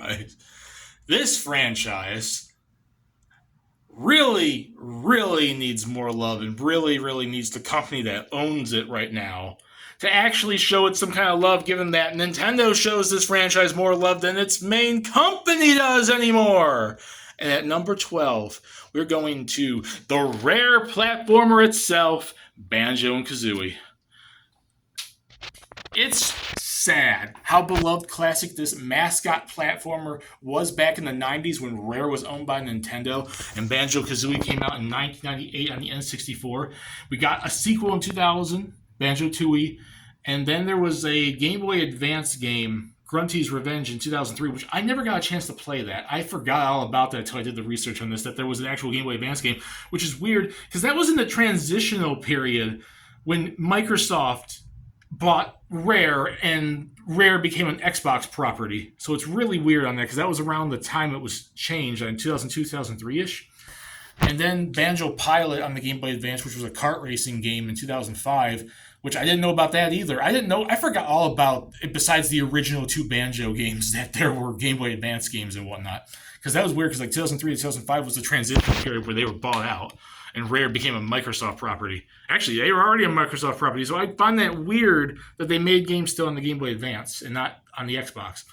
right? This franchise really, really needs more love and really, really needs the company that owns it right now to actually show it some kind of love, given that Nintendo shows this franchise more love than its main company does anymore. And at number 12, we're going to the rare platformer itself, Banjo and Kazooie. It's sad how beloved classic this mascot platformer was back in the 90s when Rare was owned by Nintendo and Banjo-Kazooie came out in 1998 on the N64. We got a sequel in 2000, Banjo-Tooie, and then there was a Game Boy Advance game, Grunty's Revenge, in 2003, which I never got a chance to play that. I forgot all about that until I did the research on this, that there was an actual Game Boy Advance game, which is weird because that was in the transitional period when Microsoft bought Rare, and Rare became an Xbox property. So it's really weird on that because that was around the time it was changed in 2002, 2003-ish. And then Banjo Pilot on the Game Boy Advance, which was a kart racing game in 2005, which I didn't know about that either. I forgot all about it besides the original two Banjo games that there were Game Boy Advance games and whatnot. Because that was weird because like 2003 to 2005 was the transition period where they were bought out and Rare became a Microsoft property. Actually, they were already a Microsoft property, so I find that weird that they made games still on the Game Boy Advance and not on the Xbox.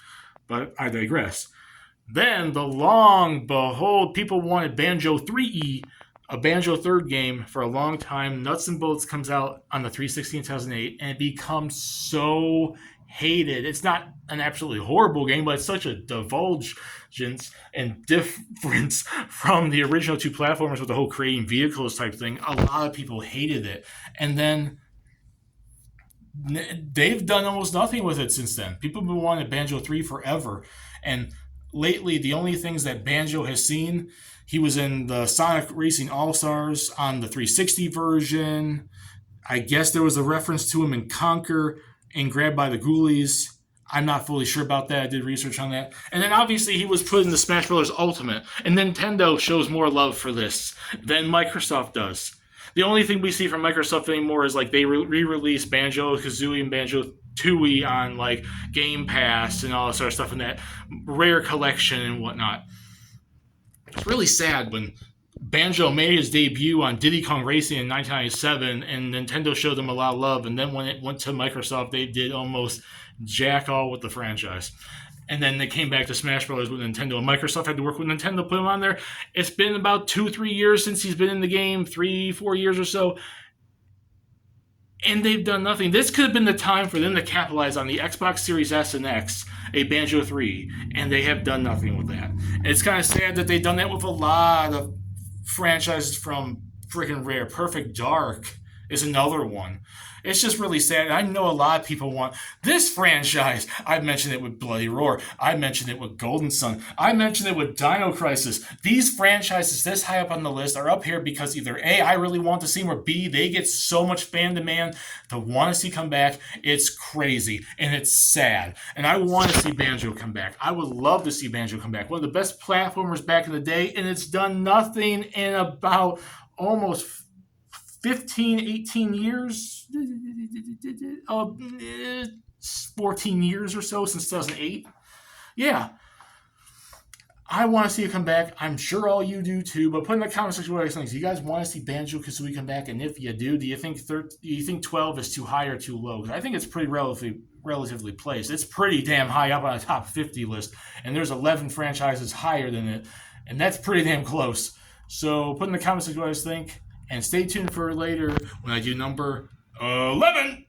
But I digress. Then, the long behold, people wanted Banjo 3E, a Banjo third game, for a long time. Nuts and Bolts comes out on the 360 in 2008, and it becomes so hated. It's not an absolutely horrible game, but it's such a divulgence and difference from the original two platformers with the whole creating vehicles type thing. A lot of people hated it. And then they've done almost nothing with it since then. People have been wanting Banjo 3 forever. And lately, the only things that Banjo has seen, he was in the Sonic Racing All-Stars on the 360 version. I guess there was a reference to him in Conquer and Grabbed by the Ghoulies. I'm not fully sure about that. I did research on that. And then obviously he was put in the Smash Bros. Ultimate. And Nintendo shows more love for this than Microsoft does. The only thing we see from Microsoft anymore is like they re-release Banjo-Kazooie and Banjo-Tooie on like Game Pass and all that sort of stuff in that Rare collection and whatnot. It's really sad when Banjo made his debut on Diddy Kong Racing in 1997 and Nintendo showed them a lot of love, and then when it went to Microsoft they did almost jack all with the franchise. And then they came back to Smash Bros. With Nintendo, and Microsoft had to work with Nintendo to put him on there. It's been about 2-3 years since he's been in the game, 3-4 years or so, and they've done nothing. This could have been the time for them to capitalize on the Xbox Series S and X, a Banjo 3, and they have done nothing with that. And it's kind of sad that they've done that with a lot of franchises from freaking Rare. Perfect Dark is another one. It's just really sad. I know a lot of people want this franchise. I mentioned it with Bloody Roar. I mentioned it with Golden Sun. I mentioned it with Dino Crisis. These franchises this high up on the list are up here because either A, I really want to see them, or B, they get so much fan demand to want to see come back. It's crazy and it's sad. And I want to see Banjo come back. I would love to see Banjo come back. One of the best platformers back in the day, and it's done nothing in about almost 15, 18 years, 14 years or so since 2008. Yeah. I want to see it come back. I'm sure all you do too, but put in the comment section what you think. Do you guys want to see Banjo-Kazooie come back? And if you do you think 12 is too high or too low? Because I think it's pretty relatively placed. It's pretty damn high up on the top 50 list, and there's 11 franchises higher than it, and that's pretty damn close. So put in the comment section what you think. And stay tuned for later when I do number 11.